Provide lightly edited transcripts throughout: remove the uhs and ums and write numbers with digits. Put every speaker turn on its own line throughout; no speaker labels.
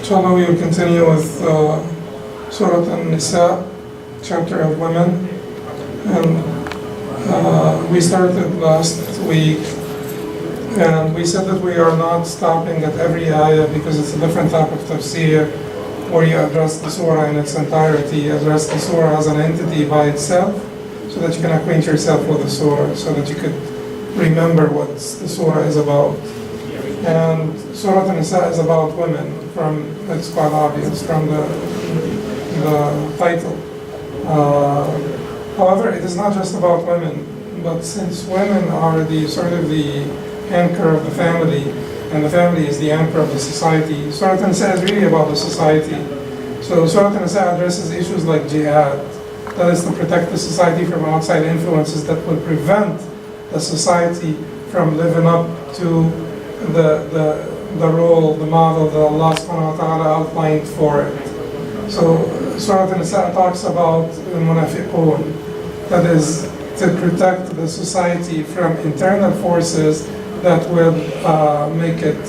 Inshallah, we will continue with Surat AlNisaa, chapter of women. And we started last week, and we said that we are not stopping at every ayah because it's a different type of tafsir, where you address the surah in its entirety, address the surah as an entity by itself, so that you can acquaint yourself with the surah, so that you could remember what the surah is about. And Surat AlNisaa is about women, it's quite obvious from the title. However, it is not just about women, but since women are the anchor of the family, and the family is the anchor of the society, Surat AlNisaa is really about the society. So Surat AlNisaa addresses issues like jihad, that is to protect the society from outside influences that will prevent the society from living up to the role, the model that Allah subhanahu wa ta'ala outlined for it. So Surat AlNisaa talks about the munafiqun, that is to protect the society from internal forces that will make it,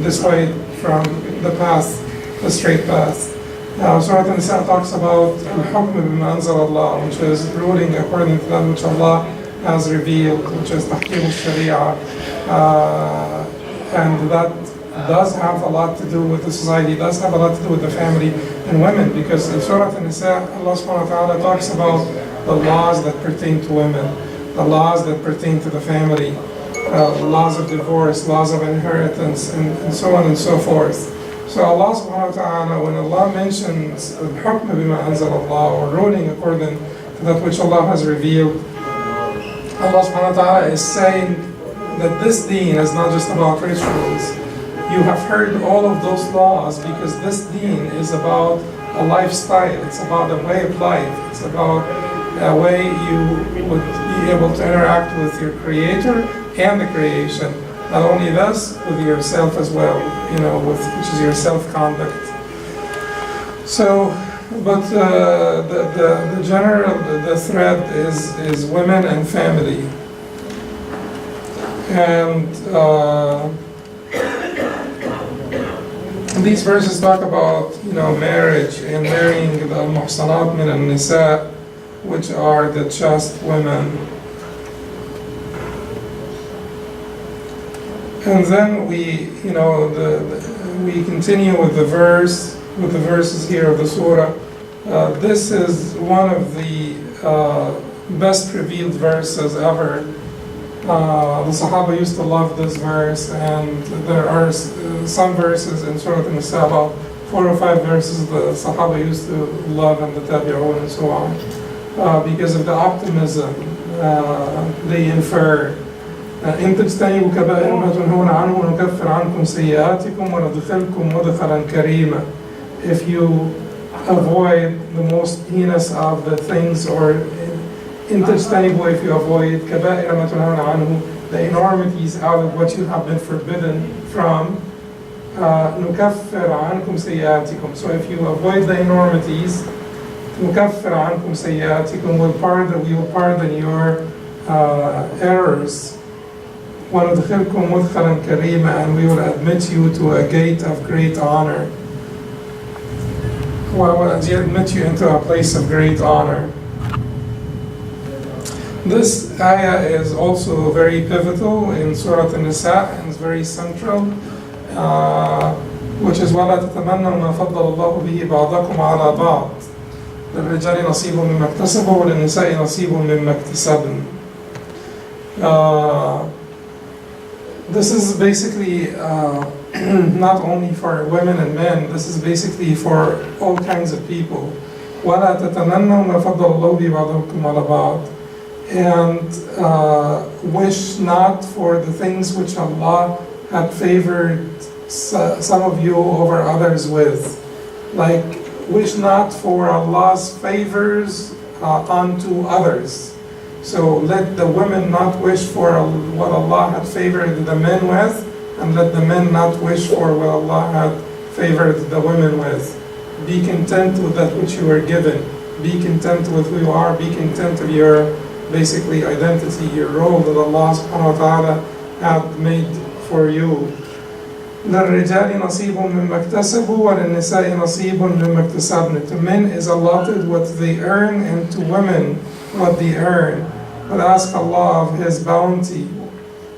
dissuade from the path, the straight path. Surat AlNisaa talks about al-hukm bima anzal Allah, which is ruling according to that which Allah has revealed, which is tahkim al-sharia, and that does have a lot to do with the society, does have a lot to do with the family and women, because in Surah An-Nisa, Allah subhanahu wa ta'ala talks about the laws that pertain to women, the laws that pertain to the family, laws of divorce, laws of inheritance, and so on and so forth. So Allah subhanahu wa ta'ala, when Allah mentions al-hukm bima anzal Allah, or ruling according to that which Allah has revealed, Allah subhanahu wa ta'ala is saying that this deen is not just about rituals. You have heard all of those laws because this deen is about a lifestyle, it's about a way of life, it's about a way you would be able to interact with your creator and the creation. Not only this, with yourself as well, which is your self-conduct. So, but the general, the thread is women and family. And these verses talk about, marriage and marrying the muhsanat min al-nisa, which are the chaste women. And then we continue with the verses here of the surah. This is one of the best revealed verses ever. The Sahaba used to love this verse, and there are some verses in Surah An-Nisa, about 4 or 5 verses the Sahaba used to love, and the Tabi'un and so on, because of the optimism they infer. إن تجتنبوا كبائر ما تنهون عنه نكفر عنكم سيئاتكم وندخلكم مدخلا كريما. If you avoid the most heinous of the things, or إن تجتنبوا, if you avoid كبائر ما تنهون عنه, the enormities out of what you have been forbidden from, نكفر عنكم سيئاتكم. So if you avoid the enormities, نكفر عنكم سيئاتكم, we will pardon your errors. وَنُدْخِلْكُمْ مُدْخَلًا كَرِيمًا, and we will admit you to a gate of great honor. We'll admit you into a place of great honor. This ayah is also very pivotal in Surah An-Nisa, and is very central, which is وَلَا تَتَمَنَّوْا مَا فَضَّلَ اللَّهُ بِهِ بَعْضَكُمْ عَلَى بَعْضٍ لِلرِّجَالِ نَصِيبٌ مِّمَّا اكْتَسَبُوا وَلِلنِّسَاءِ نَصِيبٌ مِّمَّا اكْتَسَبْنَ. This is basically not only for women and men, this is basically for all kinds of people. وَلَا تَتَمَنَّوْا مَا فَضَّلَ اللَّهُ بِهِ بَعْضَكُمْ عَلَى بَعْضٍ, and wish not for the things which Allah had favored some of you over others with. Like, wish not for Allah's favors onto others. So let the women not wish for what Allah had favored the men with, and let the men not wish for what Allah had favored the women with. Be content with that which you are given. Be content with who you are. Be content with your basically identity, your role that Allah subhanahu wa ta'ala had made for you. للرجال نصيب مما اكتسبوا وللنساء نصيب مما اكتسبن. To men is allotted what they earn, and to women what they earn. But ask Allah of His bounty.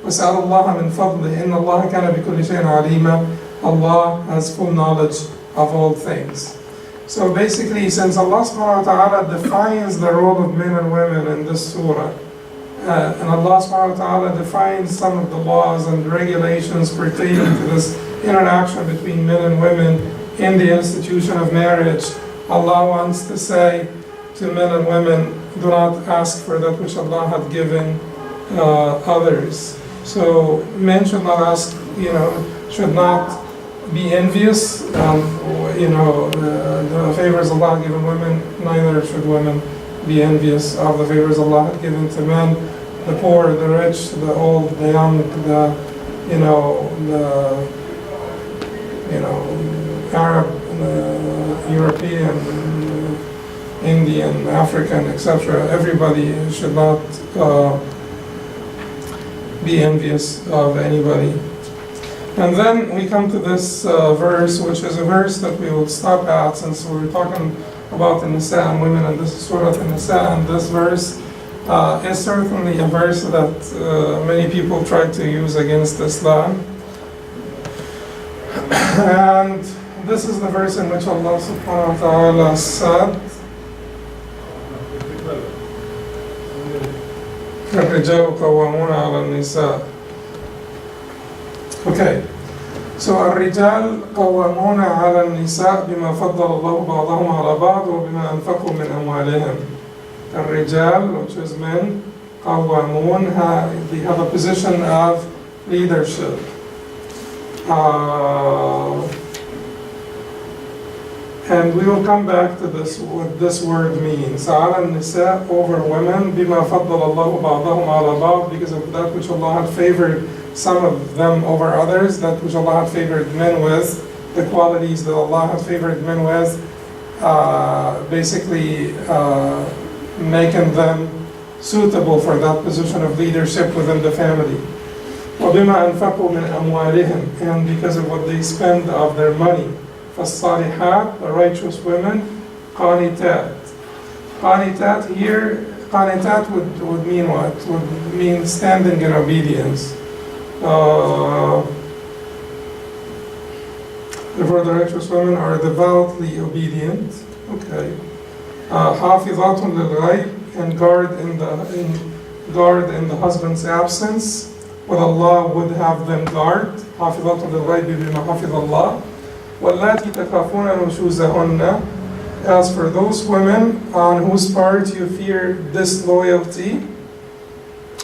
واسأل الله من فضله إن الله كان بكل شيء عليما. Allah has full knowledge of all things. So basically, since Allah subhanahu wa ta'ala defines the role of men and women in this surah, and Allah subhanahu wa ta'ala defines some of the laws and regulations pertaining to this interaction between men and women in the institution of marriage, Allah wants to say to men and women, do not ask for that which Allah had given others. So men should not ask, should not be envious of, the favors Allah had given women, neither should women be envious of the favors Allah had given to men, the poor, the rich, the old, the young, the Arab, European, Indian, African, etc. Everybody should not be envious of anybody. And then we come to this verse, which is a verse that we will stop at, since we're talking about the Nisa and women, and this is Surat An-Nisa, and this verse is certainly a verse that many people try to use against Islam. And this is the verse in which Allah subhanahu wa ta'ala said, الرجال قوامون على النساء. Okay, so الرجال قوامون على النساء بما فضل الله بعضهم على بعض وبما أنفقوا من أموالهم. الرجال, which is men, قوامون, they have a position of leadership. And we will come back to this, what this word means. على النساء, over women, بما فضل الله بعضهم على بعض, because of that which Allah had favored some of them over others, that which Allah had favored men with, the qualities that Allah had favored men with, basically making them suitable for that position of leadership within the family. وبما أنفقوا من أموالهم, and because of what they spend of their money. فالصالحات, the righteous women, قانتات. قانتات here, قانتات would mean what? Would mean standing in obedience. Therefore the righteous women are devoutly obedient. Okay. حافظات للغيب, and guard in the husband's absence what Allah would have them guard. حافظات للغيب بما حفظ الله. واللاتي تخافون نشوزهن, as for those women on whose part you fear disloyalty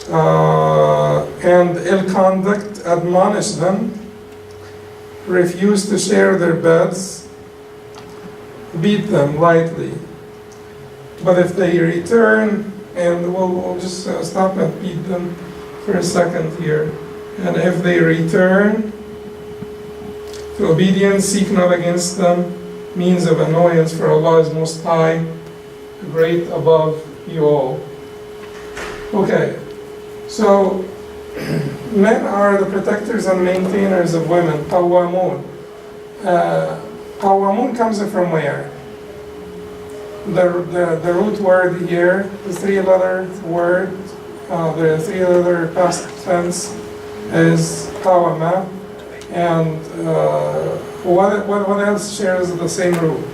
and ill conduct, admonish them. Refuse to share their beds, beat them lightly. But if they return, and we'll just stop and beat them for a second here, and if they return to obedience, seek not against them means of annoyance, for Allah is most high, great above you all. Okay, so men are the protectors and maintainers of women. Qawwamun. Qawwamun comes from where? The root word here, the three-letter word, the three-letter past tense is qawama. And what else shares the same root?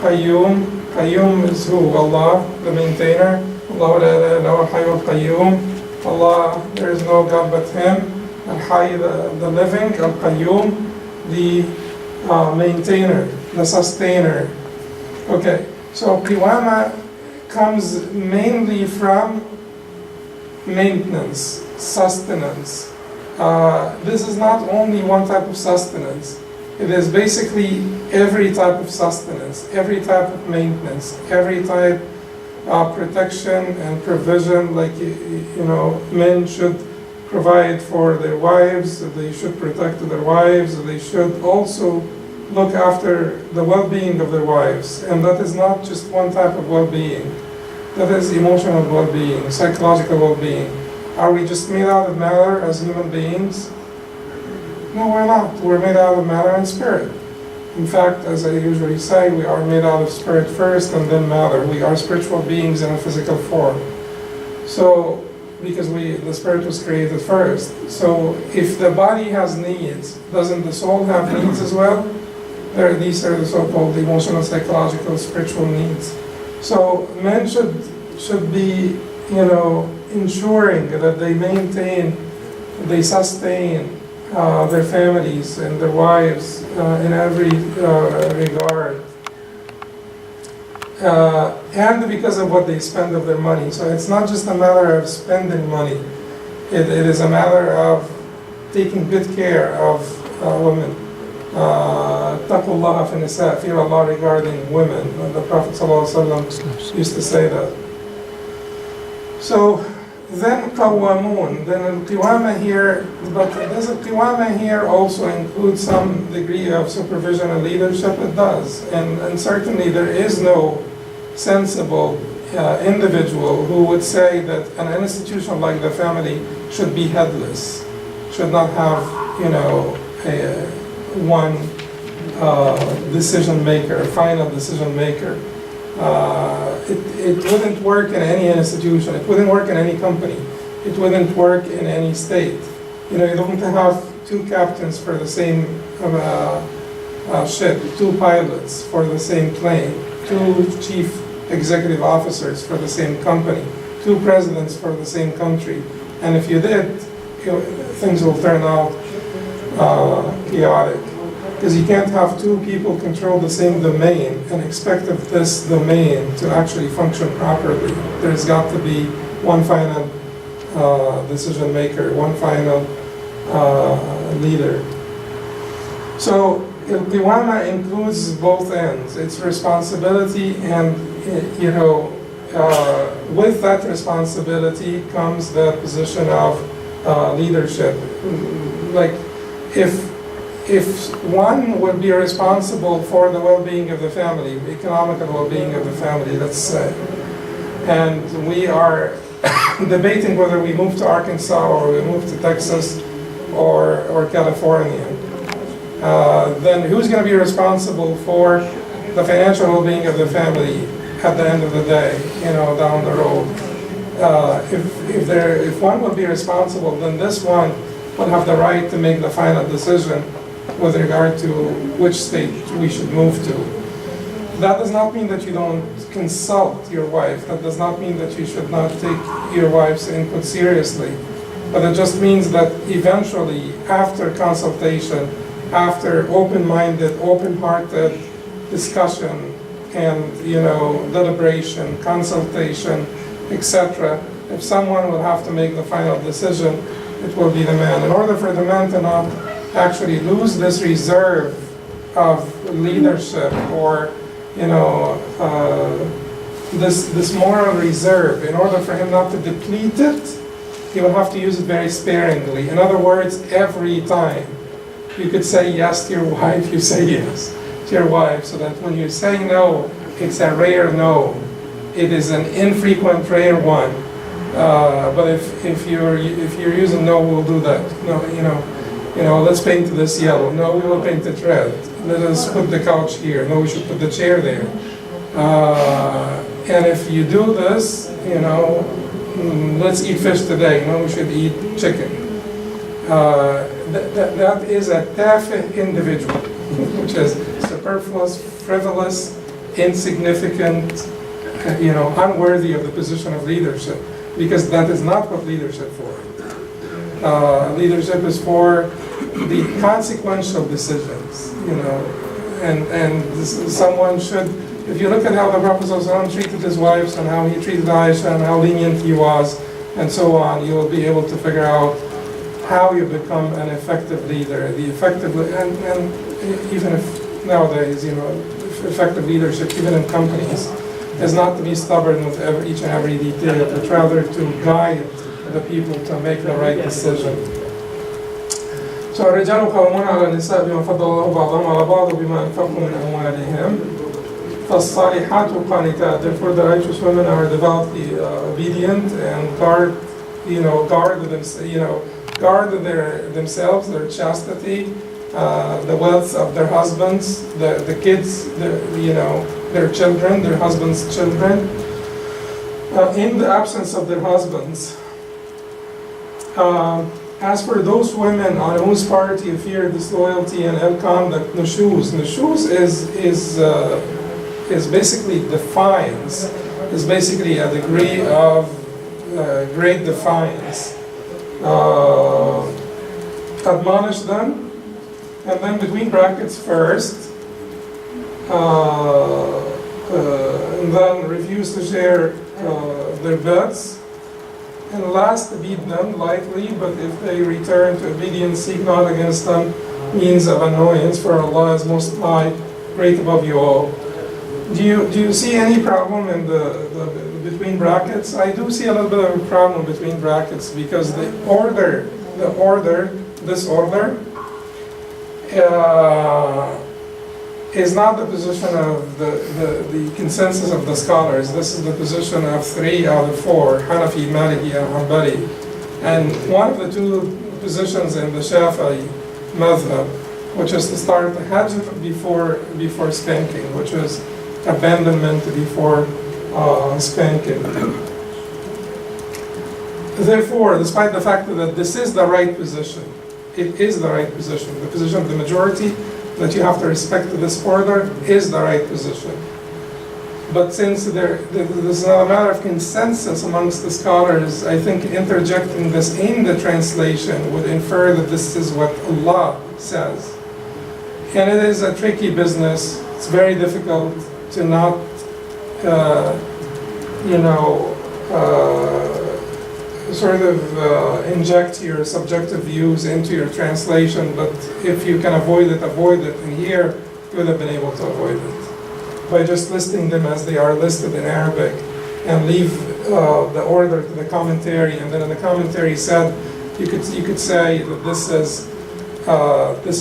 Qayyum. Qayyum is who? Allah, the maintainer. Allah la ilaha illa huwa al-hayyul qayyum. Allah, there is no God but Him. Al-Hayy, the living. Al-Qayyum, the maintainer, the sustainer. Okay, so qiwama comes mainly from maintenance, sustenance. This is not only one type of sustenance. It is basically every type of sustenance, every type of maintenance, every type of protection and provision. Like, men should provide for their wives, they should protect their wives, they should also look after the well-being of their wives. And that is not just one type of well-being. That is emotional well-being, psychological well-being. Are we just made out of matter as human beings? No, we're not. We're made out of matter and spirit. In fact, as I usually say, we are made out of spirit first and then matter. We are spiritual beings in a physical form. So, because the spirit was created first. So, if the body has needs, doesn't the soul have needs as well? These are the so-called emotional, psychological, spiritual needs. So, men should be, ensuring that they maintain, they sustain their families and their wives in every regard. And because of what they spend of their money. So it's not just a matter of spending money. It is a matter of taking good care of women. Taqullah fi nisa, fear Allah regarding women. And the Prophet ﷺ used to say that. So then qawamun, then al-qiwama here, but does al-qiwama here also include some degree of supervision and leadership? It does, and certainly there is no sensible individual who would say that an institution like the family should be headless, should not have, one decision maker, final decision maker. It wouldn't work in any institution. It wouldn't work in any company. It wouldn't work in any state. You don't have two captains for the same ship, two pilots for the same plane, two chief executive officers for the same company, two presidents for the same country. And if you did, things will turn out chaotic. Because you can't have two people control the same domain and expect of this domain to actually function properly. There's got to be one final decision maker, one final leader. So Qiwama includes both ends. It's responsibility and, with that responsibility comes the position of leadership. Like if one would be responsible for the well-being of the family, the economical well-being of the family, let's say, and we are debating whether we move to Arkansas or we move to Texas or California, then who's going to be responsible for the financial well-being of the family at the end of the day, down the road? If one would be responsible, then this one would have the right to make the final decision with regard to which state we should move to. That does not mean that you don't consult your wife. That does not mean that you should not take your wife's input seriously. But it just means that eventually, after consultation, after open-minded, open-hearted discussion and, deliberation, consultation, etc., if someone will have to make the final decision, it will be the man. In order for the man to not actually lose this reserve of leadership or, this moral reserve, in order for him not to deplete it, he will have to use it very sparingly. In other words, every time you could say yes to your wife, you say yes to your wife, so that when you say no, it's a rare no. It is an infrequent rare one. But if you're using no, we'll do that. No, let's paint this yellow. No, we will paint it red. Let us put the couch here. No, we should put the chair there. And if you do this, let's eat fish today. No, we should eat chicken. That is a tafih individual, which is superfluous, frivolous, insignificant, unworthy of the position of leadership. Because that is not what leadership is for. Leadership is for the consequential decisions, and someone should, if you look at how the Prophet ﷺ treated his wives and how he treated Aisha and how lenient he was and so on, you will be able to figure out how you become an effective leader. The effective, and even if nowadays, effective leadership, even in companies, is not to be stubborn with each and every detail, but rather to guide the people to make the right decision. So الرجال قوامون على النساء بما فضل الله بعضهم على بعض وبما أنفقوا من أموالهم فالصالحات قانتات. Therefore the righteous women are devoutly obedient and guard guard themselves, their chastity, the wealth of their husbands, the kids, their children, their husbands' children, in the absence of their husbands. As for those women on whose part you fear disloyalty and ill conduct, nushuz. Nushuz is basically defiance. Is basically a degree of great defiance. Admonish them, and then between brackets first, and then refuse to share their beds, and last beat them lightly, but if they return to obedience, seek not against them means of annoyance, for Allah is most high, great above you all. Do you see any problem in the between brackets? I do see a little bit of a problem between brackets, because this order is not the position of the consensus of the scholars. This is the position of 3 out of 4, Hanafi, Maliki, and Hanbali. And one of the two positions in the Shafi'i madhab, which is to start the hajr before spanking, which is abandonment before spanking. Therefore, despite the fact that this is the right position, it is the right position, the position of the majority, that you have to respect this order is the right position. But since this is not a matter of consensus amongst the scholars, I think interjecting this in the translation would infer that this is what Allah says. And it is a tricky business. It's very difficult to not, inject your subjective views into your translation, but if you can avoid it, and here you would have been able to avoid it by just listing them as they are listed in Arabic, and leave the order to the commentary, and then in the commentary said, you could say that this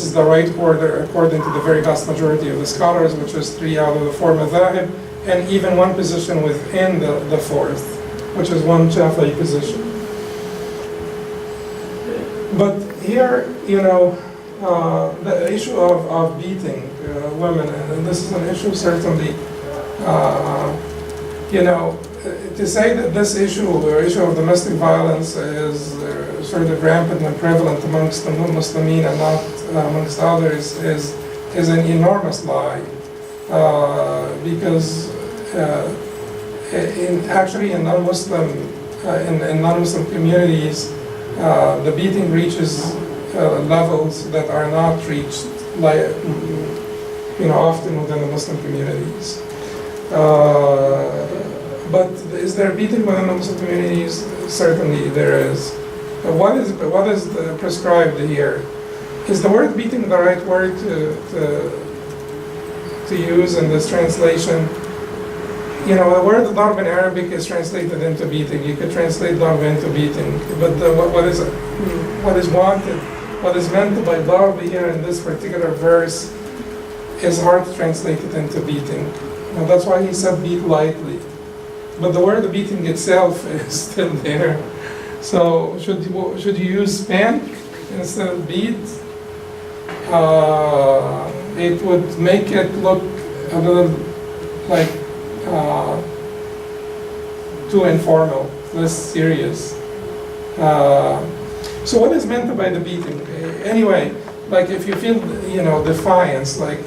is the right order according to the very vast majority of the scholars, which is 3 out of the 4 madhahib, and even one position within the fourth, which is one Shafi'i position. But here, the issue of beating women, and this is an issue certainly, to say that this issue, the issue of domestic violence, is sort of rampant and prevalent amongst the Muslimin and not amongst others is an enormous lie, because in non-Muslim communities, the beating reaches levels that are not reached, often within the Muslim communities. But is there beating within the Muslim communities? Certainly there is. What is prescribed here? Is the word beating the right word to use in this translation? The word darb in Arabic is translated into beating. You could translate darb into beating, but what is wanted, what is meant by darb here in this particular verse is hard to translate it into beating. Now that's why he said beat lightly. But the word beating itself is still there. So should you use spank instead of beat? It would make it look a little like too informal, less serious. So what is meant by the beating? Anyway, like if you feel, defiance, like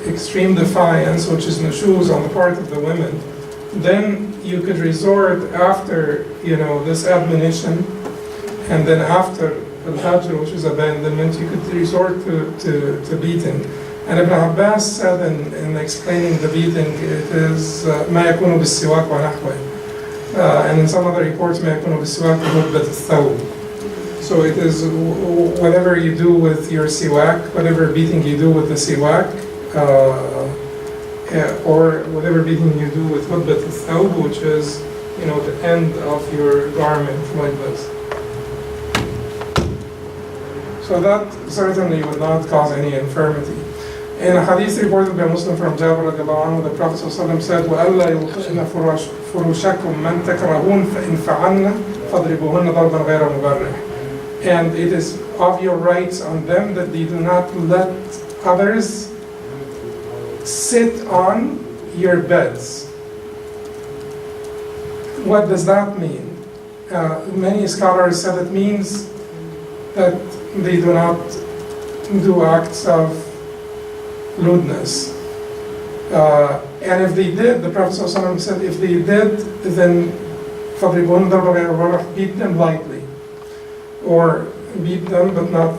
extreme defiance, which is nushuz on the part of the women, then you could resort after, this admonition, and then after al-hajr, which is abandonment, you could resort to beating. And Ibn Abbas said in explaining the beating, it is ما يكون بالسواك ونحوه. And in some other reports, ما يكون بالسواك وهبة الثوب. So it is whatever you do with your siwak, whatever beating you do with the siwak, or whatever beating you do with hubbat al-thawb, which is, the end of your garment, like this. So that certainly would not cause any infirmity. In a hadith reported by Muslim from Jabir radiallahu anhu, the Prophet ﷺ said, وَأَلَّا يُوقِئْنَ فُرُوشَكُمْ مَنْ تَكْرَهُونَ فَإِنْ فَعَلْنَ فَاضْرِبُوهُنَّ ضَرْبًا غَيْرَ مُبَرِّحٍ. And it is of your rights on them that they do not let others sit on your beds. What does that mean? Many scholars said it means that they do not do acts of lewdness. And if they did, the Prophet ﷺ said, if they did, then فَضْرِبُهُنَّ ضَرْبًا غَيْرَ مُبَرِّحٍ, beat them lightly, or beat them but not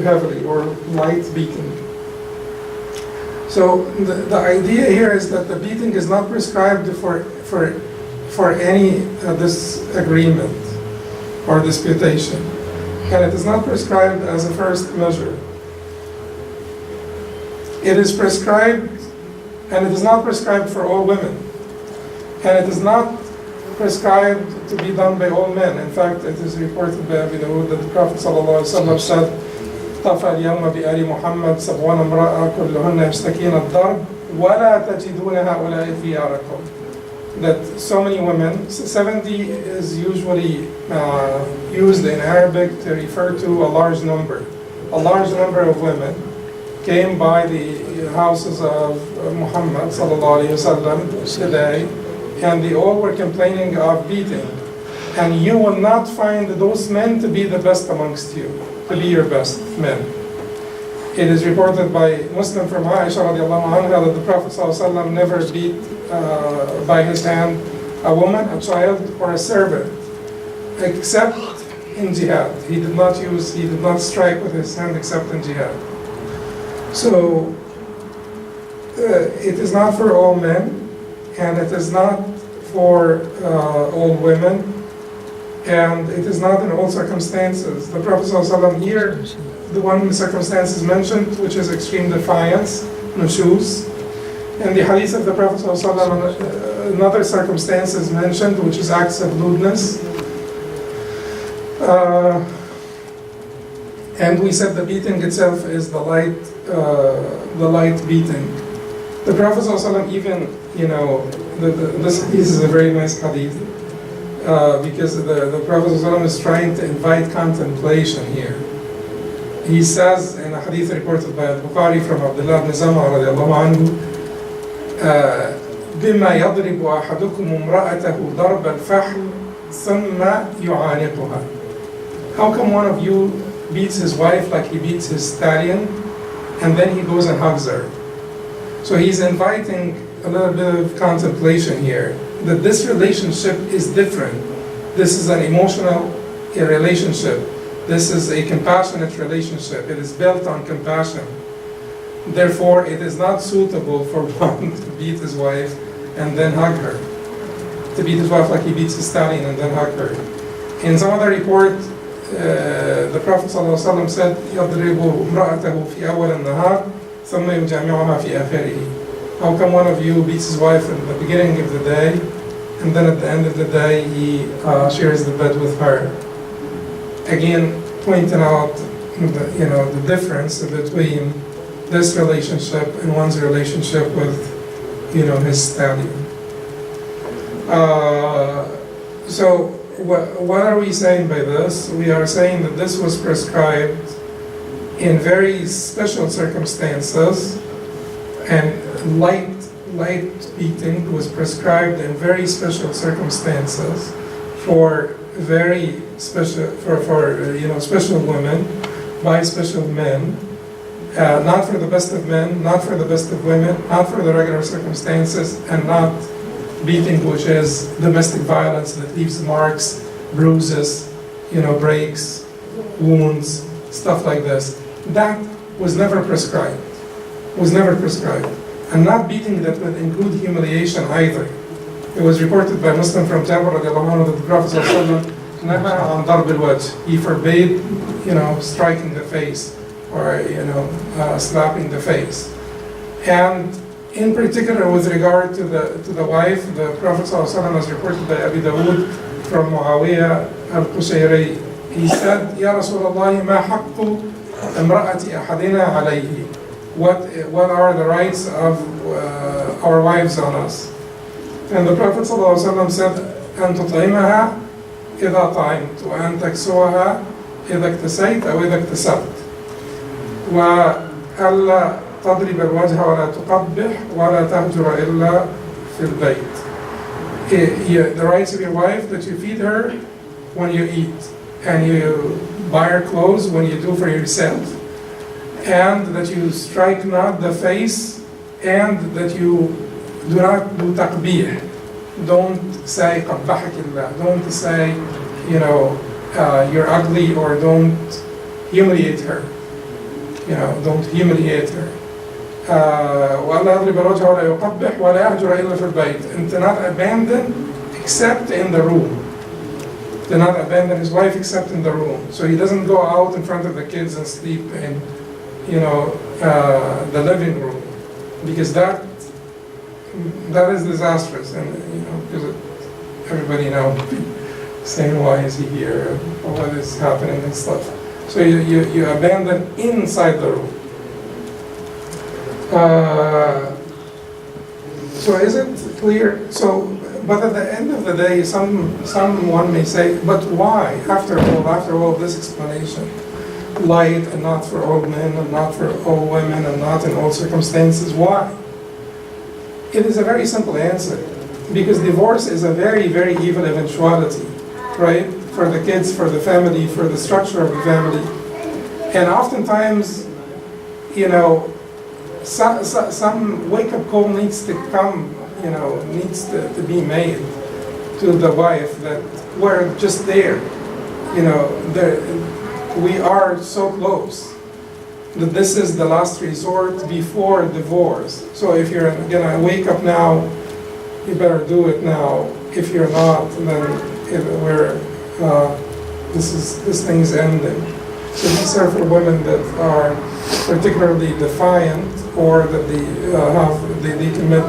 heavily, or light beating. So the idea here is that the beating is not prescribed for any disagreement or disputation, and it is not prescribed as a first measure. It is prescribed, and it is not prescribed for all women, and it is not prescribed to be done by all men. In fact, it is reported by Abu Dawud that the Prophet ﷺ said, طَفَى الْيَوْمَ بِآلِ مُحَمَّدْ سَبْعُونَ امْرَأَةً كُلُّهُنَّ يَشْتَكِينَ الضَّرْبَ وَلَا تَجِدُونَ هَؤُلَاءِ خِيَارَكُمْ. That so many women, 70 is usually used in Arabic to refer to a large number. A large number of women came by the houses of Muhammad sallallahu alaihi wasallam today, and they all were complaining of beating. And you will not find those men to be the best amongst you, to be your best men. It is reported by Muslim from Aisha radiallahu anha that the Prophet sallallahu alaihi wasallam never beat by his hand a woman, a child, or a servant, except in jihad. He did not strike with his hand except in jihad. So it is not for all men, and it is not for all women, and it is not in all circumstances. The Prophet ﷺ here, the one circumstance is mentioned, which is extreme defiance, nushuz. And the hadith of the Prophet ﷺ, another circumstance is mentioned, which is acts of lewdness. And we said the beating itself is the light beating. The Prophet ﷺ even, this hadith is a very nice hadith, because the Prophet ﷺ is trying to invite contemplation here. He says in a hadith reported by Al-Bukhari from Abdullah ibn Zam'a radiallahu anhu, بما يضرب أحدكم امرأته ضرب الفحل ثم يعانقها. How come one of you beats his wife like he beats his stallion, and then he goes and hugs her? So he's inviting a little bit of contemplation here, that this relationship is different. This is an emotional relationship. This is a compassionate relationship. It is built on compassion. Therefore, it is not suitable for one to beat his wife and then hug her. To beat his wife like he beats his stallion and then hug her. In some other report, the Prophet ﷺ said, يَضْرِبُ امْرَأَتَهُ فِي أَوَّلِ النَّهَارِ ثُمَّ يُجَامِعُهَا فِي آخِرِهِ. How come one of you beats his wife at the beginning of the day, and then at the end of the day he shares the bed with her? Again, pointing out the difference between this relationship and one's relationship with his stallion. So what are we saying by this? We are saying that this was prescribed in very special circumstances, and light beating was prescribed in very special circumstances for very special special women by special men, not for the best of men, not for the best of women, not for the regular circumstances, and not beating, which is domestic violence that leaves marks, bruises, breaks, wounds, stuff like this. That was never prescribed. And not beating that would include humiliation either. It was reported by Muslim from Jabir radiallahu anhu that the Prophet he forbade, striking the face or slapping the face. And in particular, with regard to the wife, the Prophet ﷺ, as reported by Abu Dawud from Muawiyah al-Qushayri, he said, Ya Rasulullah, ma haqqu imra'ati ahadina alayhi. What are the rights of our wives on us? And the Prophet ﷺ said, أن تطعمها إذا طعمت وأن تكسوها إذا اكتسيت أو إذا اكتسبت، وألا تضرب الوجه ولا تقبح ولا تهجر إلا في البيت. The rights of your wife, that you feed her when you eat, and you buy her clothes when you do for yourself, and that you strike not the face, and that you do not do taqbih. Don't say qabbahak illah. Don't say, you're ugly, or don't humiliate her. Don't humiliate her. وَأَلَّا يَضْرِبَ الْوَجْهَ وَلَا يُقَبِّحْ وَلَا يَهْجُرَ إِلَّا فِي الْبَيْتِ, and to not abandon except in the room. To not abandon his wife except in the room. So he doesn't go out in front of the kids and sleep in, the living room, because that is disastrous, and because everybody now saying, why is he here, or what is happening and stuff. So you abandon inside the room. So is it clear? But at the end of the day, someone may say, but why? After all this explanation, light and not for all men and not for all women and not in all circumstances, why? It is a very simple answer. Because divorce is a very, very evil eventuality, right? For the kids, for the family, for the structure of the family. And oftentimes, some wake-up call needs to come, needs to be made to the wife that we're just there. We are so close that this is the last resort before divorce. So if you're gonna wake up now, you better do it now. If you're not, then this thing's ending. So these are for women that are particularly defiant, or that they commit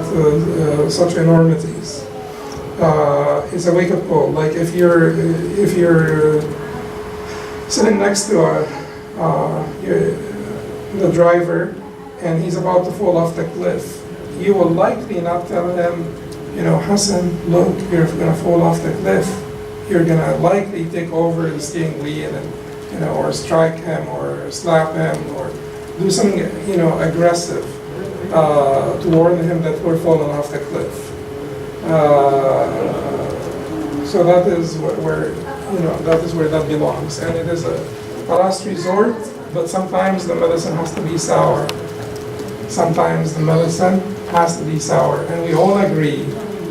such enormities. It's a wake-up call. Like if you're sitting next to the driver and he's about to fall off the cliff, you will likely not tell him, Hassan, look, you're gonna fall off the cliff. You're gonna likely take over the steering wheel and or strike him or slap him or do something aggressive to warn him that we're falling off the cliff. So that is where that belongs, and it is a last resort. But sometimes the medicine has to be sour. Sometimes the medicine has to be sour, and we all agree.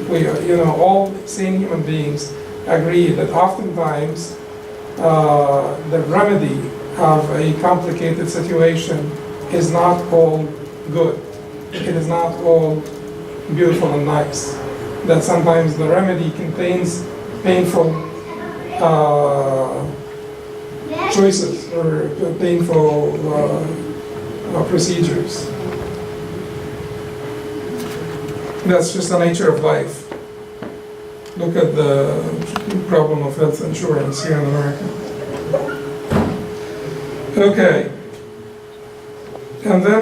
All sane human beings agree that oftentimes the remedy of a complicated situation is not all good. It is not all beautiful and nice. That sometimes the remedy contains painful choices or painful procedures. That's just the nature of life. Look at the problem of health insurance here in America. Okay. And then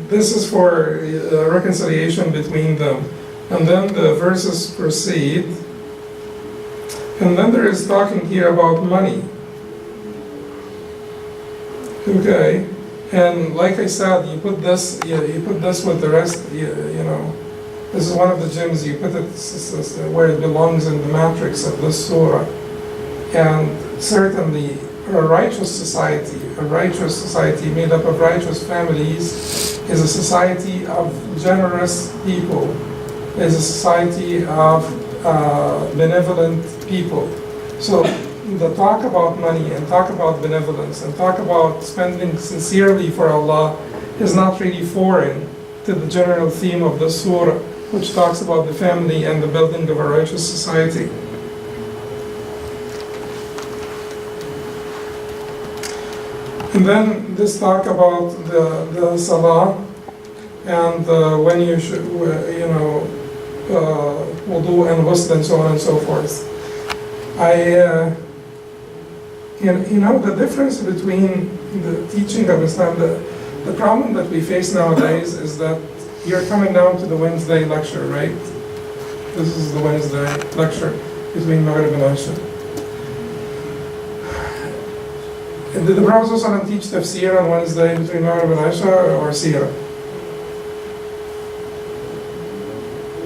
this is for reconciliation between them. And then the verses proceed. And then there is talking here about money. Okay. And like I said, you put this with the rest, This is one of the gems, you put it where it belongs in the matrix of this surah. And certainly a righteous society made up of righteous families is a society of generous people, is a society of benevolent people. So the talk about money and talk about benevolence and talk about spending sincerely for Allah is not really foreign to the general theme of the surah, which talks about the family and the building of a righteous society. And then this talk about the salah and when you should, wudu and ghusl and so on and so forth. The difference between the teaching of Islam, the problem that we face nowadays is that you're coming down to the Wednesday lecture, right? This is the Wednesday lecture between Maghrib and Isha. And did the Prophet ﷺ teach tafsir on Wednesday between Maghrib and Isha or Sirah?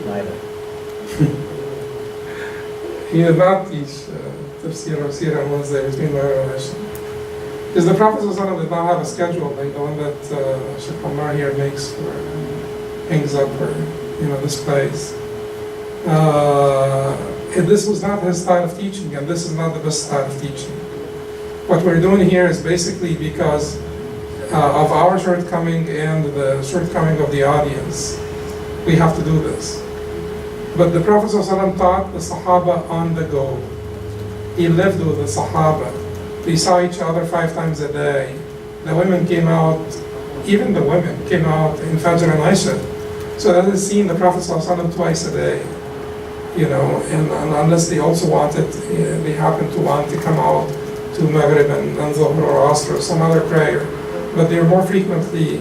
Neither.
He did not teach tafsir or Sirah on Wednesday between Maghrib and Isha. Because the Prophet ﷺ did not have a schedule like the one that Sheikh Omar here makes or hangs up or displays. This was not his style of teaching, and this is not the best style of teaching. What we're doing here is basically because of our shortcoming and the shortcoming of the audience. We have to do this. But the Prophet ﷺ taught the Sahaba on the go. He lived with the Sahaba. They saw each other 5 times a day. The women came out, even the women came out in Fajr and Isha. So that is seeing the Prophet ﷺ twice a day. And unless they also wanted, they happened to want to come out to Maghrib and Zuhr or Asr or some other prayer. But they more frequently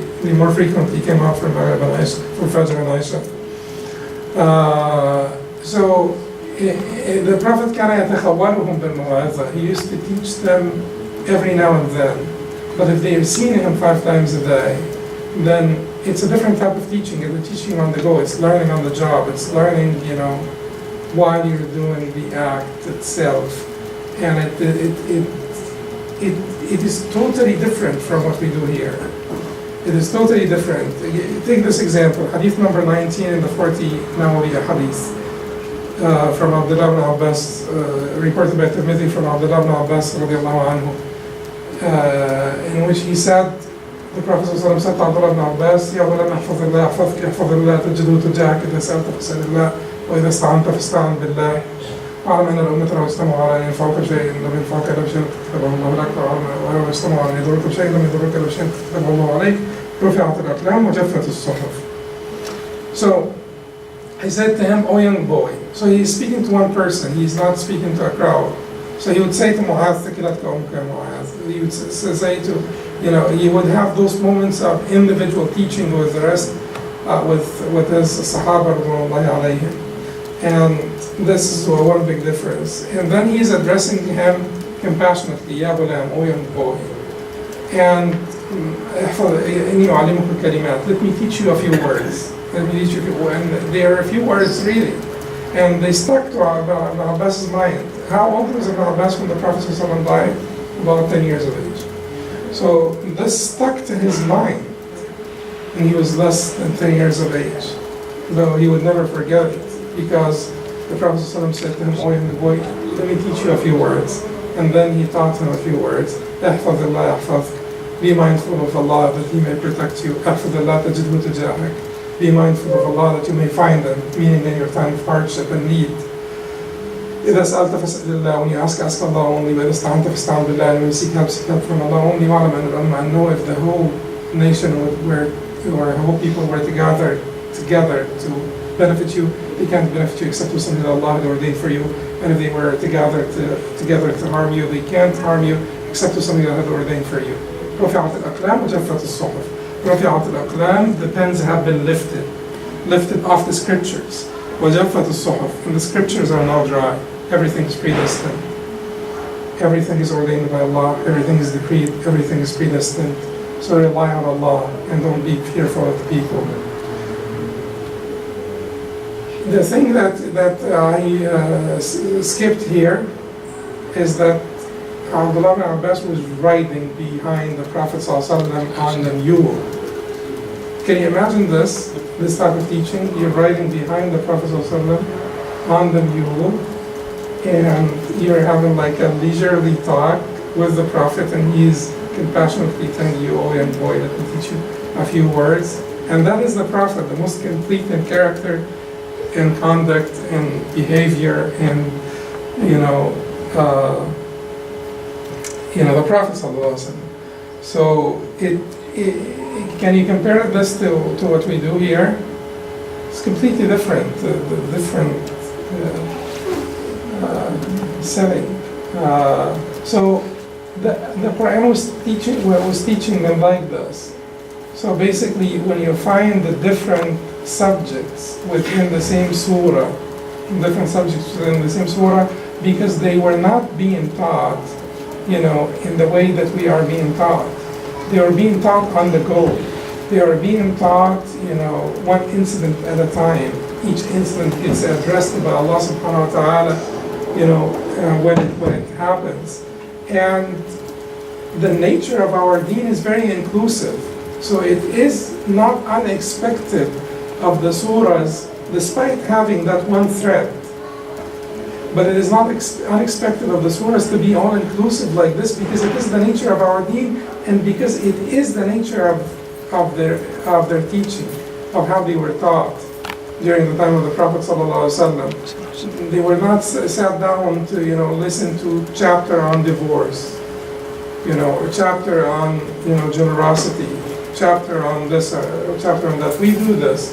came out for Maghrib and Isha, for Fajr and Isha. So the Prophet كان يتخولهم بالموعظة. He used to teach them every now and then. But if they have seen him 5 times a day, then it's a different type of teaching. It's teaching on the go. It's learning on the job. It's learning, while you're doing the act itself. And it is totally different from what we do here. It is totally different. Take this example, hadith number 19 in the 40 Nawawiya hadith from Abdullah ibn Abbas, reported by Tirmidhi from Abdullah ibn Abbas radiallahu anhu, in which he said, the Prophet ﷺ said to Abdullah ibn Abbas, Ya Abdullah, احفظ الله احفظك احفظ الله تجده تجاهك إذا سألت فاسأل الله وإذا استعنت فاستعن بالله واعلم أن الأمة لو اجتمعوا على أن ينفعوك بشيء لم ينفعك إلا بشيء كتبه الله لك ولو اجتمعوا على أن يضروك بشيء لم يضروك إلا بشيء كتبه الله عليك رفعت الأقلام وجفت الصحف. So I said to him, "O young boy," so he is speaking to one person, he is not speaking to a crowd. So he would say to Mu'adh, "Thakilatka ummuka ya Mu'adh." He would say to, he would have those moments of individual teaching with the rest, with his Sahaba radhiyallahu alayhim. And this is one big difference. And then he is addressing him compassionately, "Ya Ghulam, O young boy." And let me teach you a few words. Let me teach you a few words. And there are a few words really. And they stuck to Ibn Abbas's mind. How old was Ibn Abbas when the Prophet ﷺ died? About 10 years of age. So this stuck to his mind. And he was less than 10 years of age. Though he would never forget it. Because the Prophet ﷺ said to him, "O young boy, let me teach you a few words." And then he taught him a few words. احفظ الله يحفظك. Be mindful of Allah that He may protect you. احفظ الله تجده تجاهك. Be mindful of Allah that you may find Him, meaning in your time of hardship and need. إذا سألت فاسأل الله. When you ask Allah only. وإذا استعنت فاستعن بالله. And when you seek help from Allah only. واعلم أن الأمة, and know if the whole nation or the whole people were together to benefit you, they can't benefit you except with something that Allah had ordained for you. And if they were together to harm you, they can't harm you except with something that had ordained for you. رفعت الأقلام وجفت الصحف. رفعت الأقلام, the pens have been lifted off the scriptures. وجفت الصحف, and the scriptures are now dry. Everything is predestined. Everything is ordained by Allah. Everything is decreed. Everything is predestined. So rely on Allah and don't be fearful of the people. The thing that I skipped here is that Abdullah ibn Abbas was riding behind the Prophet ﷺ on the mule. Can you imagine this type of teaching? You're riding behind the Prophet ﷺ on the mule, and you're having like a leisurely talk with the Prophet, and he's compassionately telling you, "Oh young boy, let me teach you a few words." And that is the Prophet, the most complete in character, in conduct, and behavior, and the Prophet ﷺ. So can you compare this to what we do here? It's completely different, different setting. So the Quran was teaching them like this. So basically, when you find the different subjects within the same surah, because they were not being taught in the way that we are being taught. They are being taught on the go. They are being taught, one incident at a time. Each incident gets addressed by Allah subhanahu wa ta'ala, when it happens. And the nature of our deen is very inclusive. So it is not unexpected of the surahs, despite having that one thread. But it is not unexpected of the surahs to be all inclusive like this, because it is the nature of our deen, and because it is the nature of their teaching, of how they were taught during the time of the Prophet ﷺ. They were not sat down to listen to chapter on divorce, or chapter on generosity, chapter on this, or chapter on that. We do this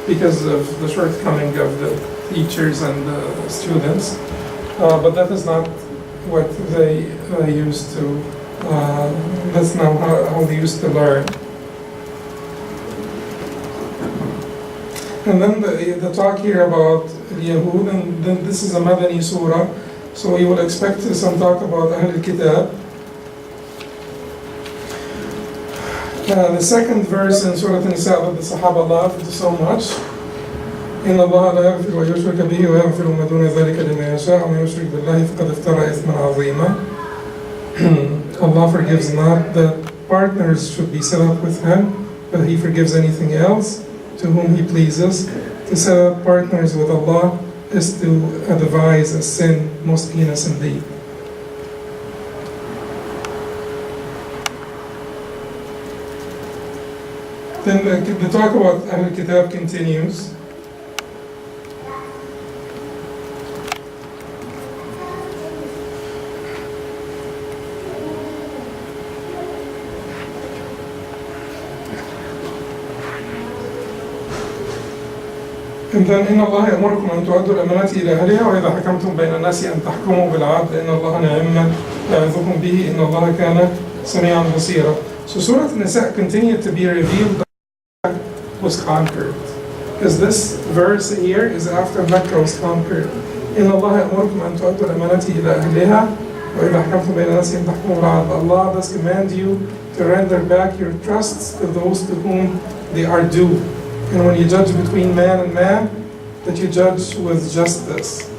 because of the shortcoming of the teachers and the students, but that is not what they used to. That's not how they used to learn. And then the talk here about Yahud, and then this is a Madani surah, so we will expect some talk about Ahl al-Kitab. The second verse in Surat AlNisaa that the Sahaba loved so much, إن الله لا يغفر ويشرك به ويغفر ما دون ذلك لمن يشاء ومن يشرك بالله فقد افترى إثما عظيما. Allah forgives not that partners should be set up with Him, but He forgives anything else to whom He pleases. To set up partners with Allah is to devise a sin most heinous indeed. Then the talk about Ahl al-Kitab continues. And then إن الله يأمركم أن تؤدوا الأمانات إلى أهلها وإذا حكمتم بين الناس أن تحكموا بالعدل إن الله نعم ما يعظكم به إن الله كان سميعا بصيرا. So Surah An-Nisa continued to be revealed that was conquered, because this verse here is after Mecca was conquered. إن الله يأمركم أن تؤدوا الأمانات إلى أهلها وإذا حكمتم بين الناس أن تحكموا بالعدل. Allah does command you to render back your trusts to those to whom they are due. And when you judge between man and man, that you judge with justice.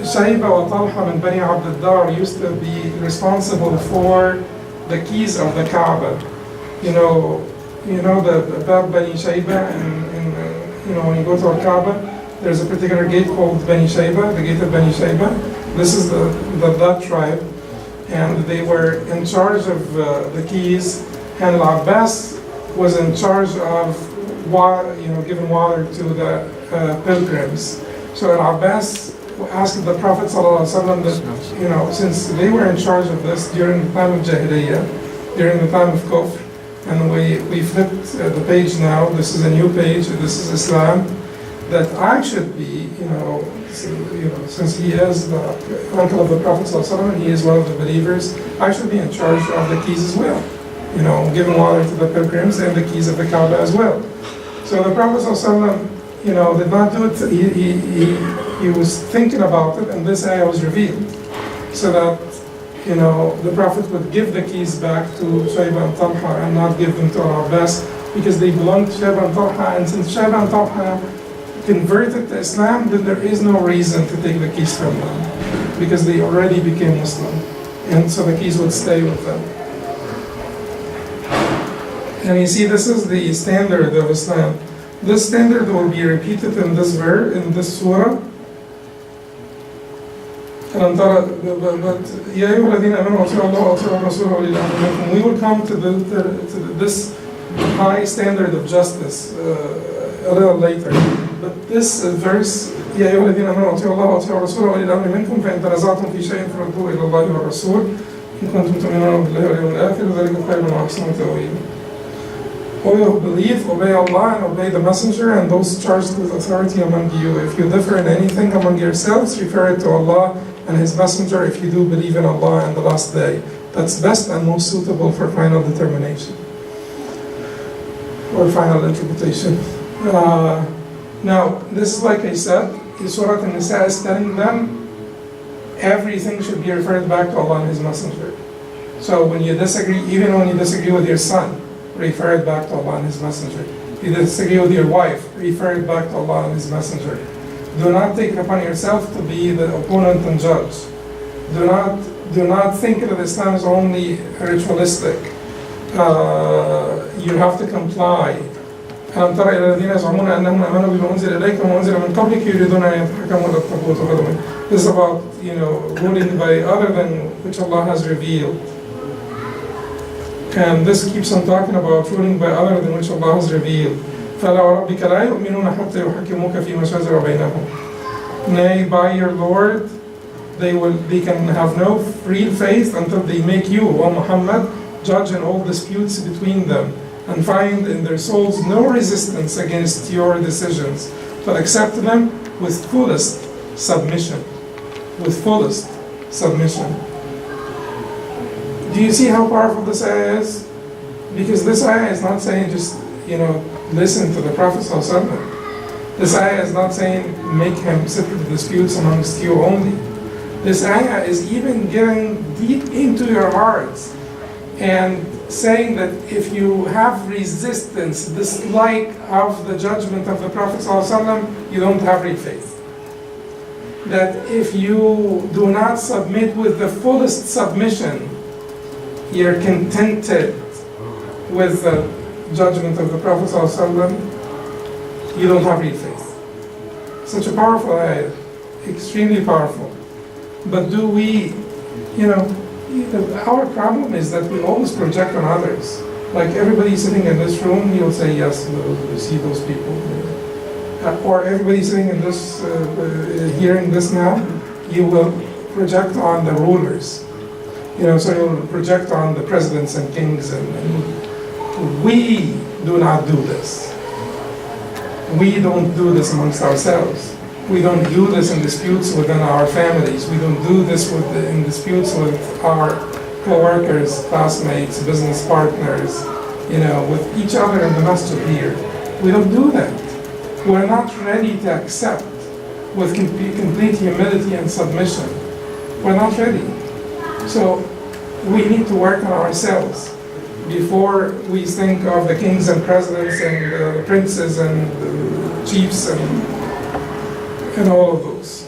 Shayba wa Talha min Bani Abd al-Dar used to be responsible for the keys of the Kaaba. You know the Bab Bani Shayba, and when you go to our Kaaba, there's a particular gate called Bani Shayba, the gate of Bani Shayba. This is that tribe, and they were in charge of the keys, and Al-Abbas was in charge of giving water to the pilgrims. So Al-Abbas asked the Prophet ﷺ that, since they were in charge of this during the time of Jahiliyyah, during the time of Kufr, and we flipped the page now, this is a new page, this is Islam, that I should be, since he is the uncle of the Prophet ﷺ, and he is one of the believers, I should be in charge of the keys as well. Giving water to the pilgrims and the keys of the Kaaba as well. So the Prophet ﷺ, did not do it. He was thinking about it, and this ayah was revealed, so that the Prophet would give the keys back to Shayba and Talha and not give them to Al-Abbas, because they belonged to Shayba and Talha. And since Shayba and Talha converted to Islam, then there is no reason to take the keys from them, because they already became Muslim, and so the keys would stay with them. And you see, this is the standard of Islam. This standard will be repeated in this verse, in this surah. But we will come to this high standard of justice a little later. But this verse, يا أيها الذين آمنوا أطيعوا الله وأطيعوا الرسول وأولي الأمر منكم فإن تنازعتم في شيء فردوه إلى الله والرسول إن كنتم تؤمنون بالله واليوم الآخر ذلك خير وأحسن تأويلا. O you who believe, obey Allah and obey the Messenger and those charged with authority among you. If you differ in anything among yourselves, refer it to Allah and His Messenger if you do believe in Allah and the last day. That's best and most suitable for final determination or final interpretation. Now, this is like I said, Surat An-Nisa is telling them everything should be referred back to Allah and His Messenger. So when you disagree, even when you disagree with your son, refer it back to Allah and His Messenger. You disagree with your wife, refer it back to Allah and His Messenger. Do not take it upon yourself to be the opponent and judge. Do not think that Islam is only ritualistic. You have to comply. ألم تر إلى الذين يزعمون أنهم آمنوا بما أنزل إليك وما أنزل من قبلك يريدون أن يتحكموا إلى الطاغوت وغيره. This is about, ruling by other than which Allah has revealed. And this keeps on talking about ruling by other than which Allah has revealed. فَلَا وَرَبِّكَ لَا يُؤْمِنُونَ حَتَّى يُحَكِّمُوكَ فِيمَا شَجَرَ بَيْنَهُمْ. Nay, by your Lord, they can have no real faith until they make you, O Muhammad, judge in all disputes between them, and find in their souls no resistance against your decisions, but accept them with fullest submission. With fullest submission. Do you see how powerful this ayah is? Because this ayah is not saying just, listen to the Prophet ﷺ. This ayah is not saying make him sit with disputes amongst you only. This ayah is even getting deep into your hearts and saying that if you have resistance, dislike of the judgment of the Prophet ﷺ, you don't have real faith. That if you do not submit with the fullest submission, you're contented with the judgment of the Prophet ﷺ, you don't have real faith. Such a powerful ayah, extremely powerful. But do we, our problem is that we always project on others. Like everybody sitting in this room, you'll say, yes, you see those people. Or everybody sitting in this, hearing this now, you will project on the rulers. So you'll project on the presidents and kings. And we do not do this. We don't do this amongst ourselves. We don't do this in disputes within our families. We don't do this in disputes with our co-workers, classmates, business partners, with each other in the masjid here. We don't do that. We're not ready to accept with complete humility and submission. We're not ready. So we need to work on ourselves before we think of the kings and presidents and the princes and the chiefs and all of those.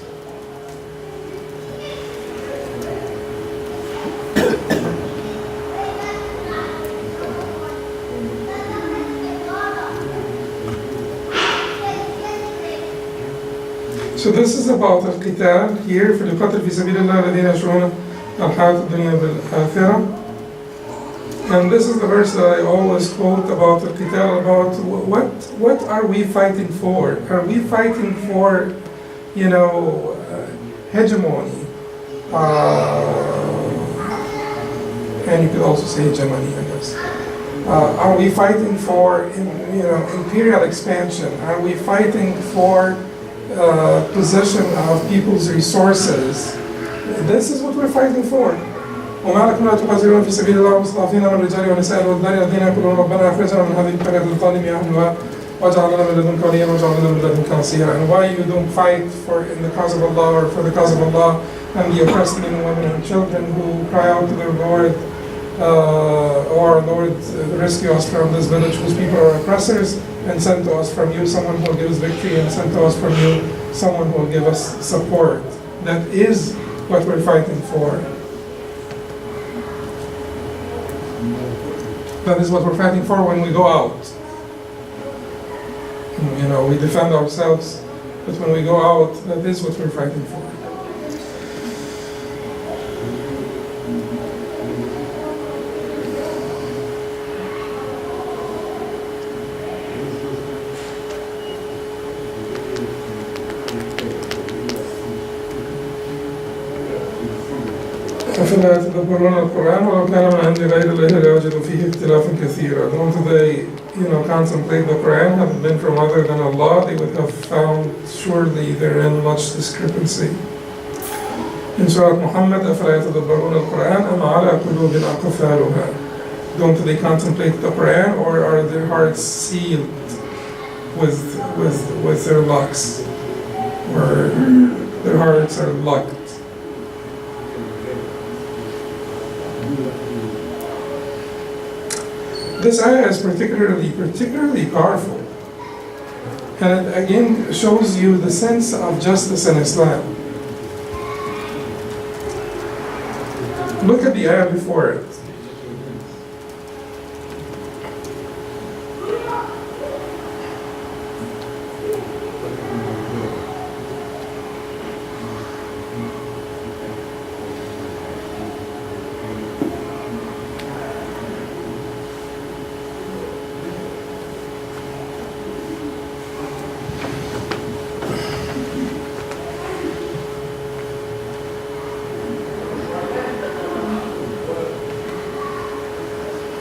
So this is about al-qital here, في القتل في سبيل الله الذين يشرون الحياة الدنيا بالآخرة. And this is the verse that I always quote about al-qital, about what are we fighting for? Are we fighting for, hegemony? And you could also say hegemony, I guess. Are we fighting for, imperial expansion? Are we fighting for possession of people's resources? This is what we're fighting for. وما لكم لا تقاتلون في سبيل الله مستضعفين من الرجال والنساء والولدان الذين يقولون ربنا اخرجنا من هذه القرية الظالم أهلها واجعل لنا من لدنك وليا واجعل لنا من لدنك نصيرا. And why you don't fight for in the cause of Allah or for the cause of Allah and the oppressed men and women and children who cry out to their Lord, or Lord, rescue us from this village whose people are oppressors, and send to us from you someone who will give us victory, and send to us from you someone who will give us support. That is what we're fighting for. That is what we're fighting for when we go out. We defend ourselves, but when we go out, that is what we're fighting for. أفلا يتدبرون القرآن ولو كان من عند غير الله لوجدوا فيه اختلافا كثيرا. Don't they, contemplate the Quran? Had it been from other than Allah, they would have found surely therein much discrepancy. In Surat Muhammad, أفلا يتدبرون القرآن أم على قلوب أقفالها. Don't they contemplate the Quran, or are their hearts sealed with their locks, or their hearts are locked? This ayah is particularly powerful. And it again shows you the sense of justice in Islam. Look at the ayah before it.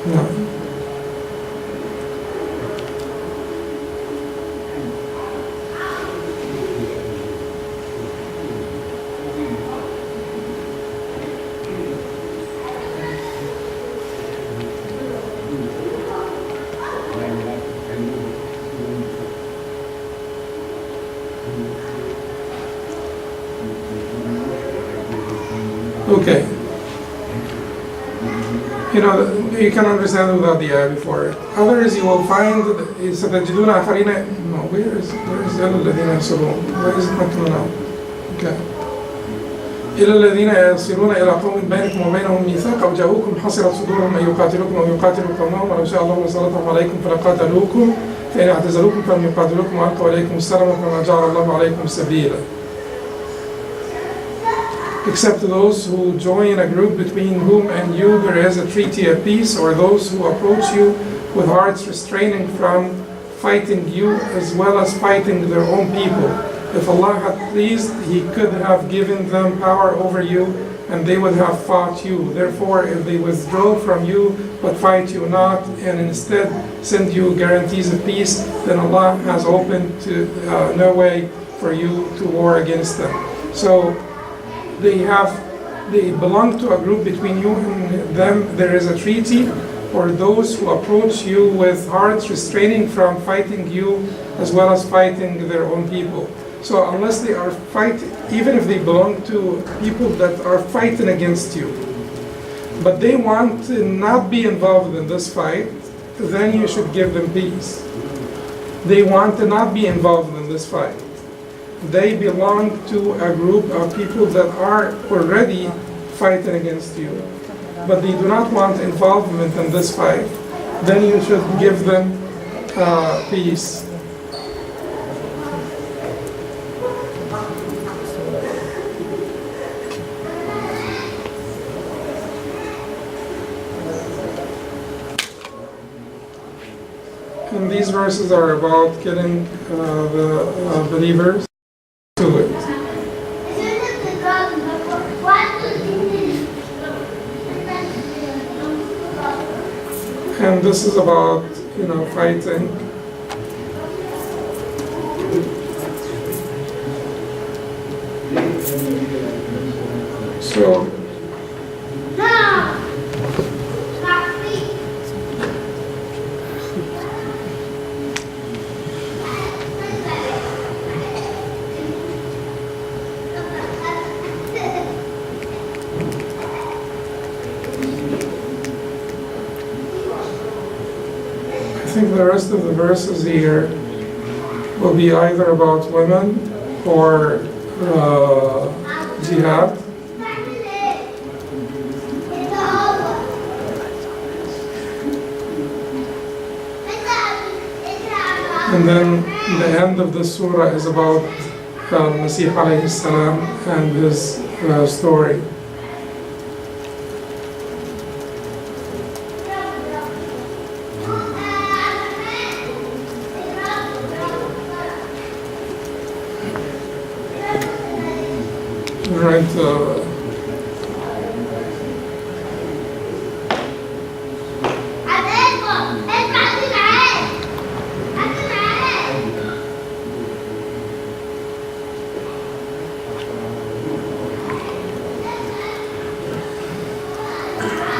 No. Okay. You know, you can understand without the ayah before it. Others you will find, ستجدون آخرين, no, where is الذين يصلون? Where is it مكتوب now? Okay. إلى الذين يصلون إلى قوم بينكم وبينهم ميثاق أو جاءوكم حصرت صدورهم أن يقاتلوكم أو يقاتلوا قومهم ولو شاء الله لسلطهم عليكم فلقاتلوكم فإن اعتزلوكم فلم يقاتلوكم وألقوا عليكم السلام فما جعل الله عليكم سبيلا. Except those who join a group between whom and you there is a treaty of peace, or those who approach you with hearts restraining from fighting you as well as fighting their own people. If Allah had pleased, He could have given them power over you and they would have fought you. Therefore, if they withdraw from you but fight you not and instead send you guarantees of peace, then Allah has opened no way for you to war against them. So they belong to a group between you and them. There is a treaty, or those who approach you with hearts restraining from fighting you as well as fighting their own people. So unless they are fighting, even if they belong to people that are fighting against you, but they want to not be involved in this fight, then you should give them peace. They want to not be involved in this fight. They belong to a group of people that are already fighting against you, but they do not want involvement in this fight. Then you should give them peace. And these verses are about getting the believers to it. And this is about, fighting. So, I think the rest of the verses here will be either about women or jihad. And then the end of the surah is about AlNisaa alayhi salam and his story. Right.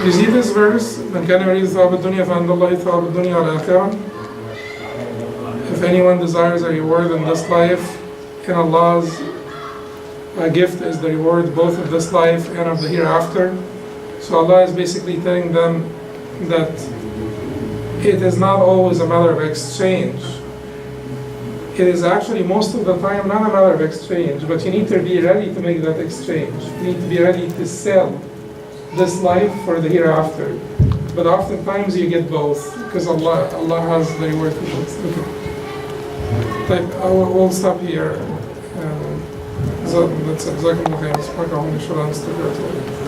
You see this verse? من كان يريد ثواب الدنيا فعند الله ثواب الدنيا والآخرة. If anyone desires a reward in this life, in Allah's gift is the reward both of this life and of the hereafter. So Allah is basically telling them that it is not always a matter of exchange. It is actually most of the time not a matter of exchange, but you need to be ready to make that exchange. You need to be ready to sell this life for the hereafter. But oftentimes you get both, because Allah has the reward for both. Okay. We'll stop here. That's it. جزاكم الله خير. سبحانك اللهم وبحمدك.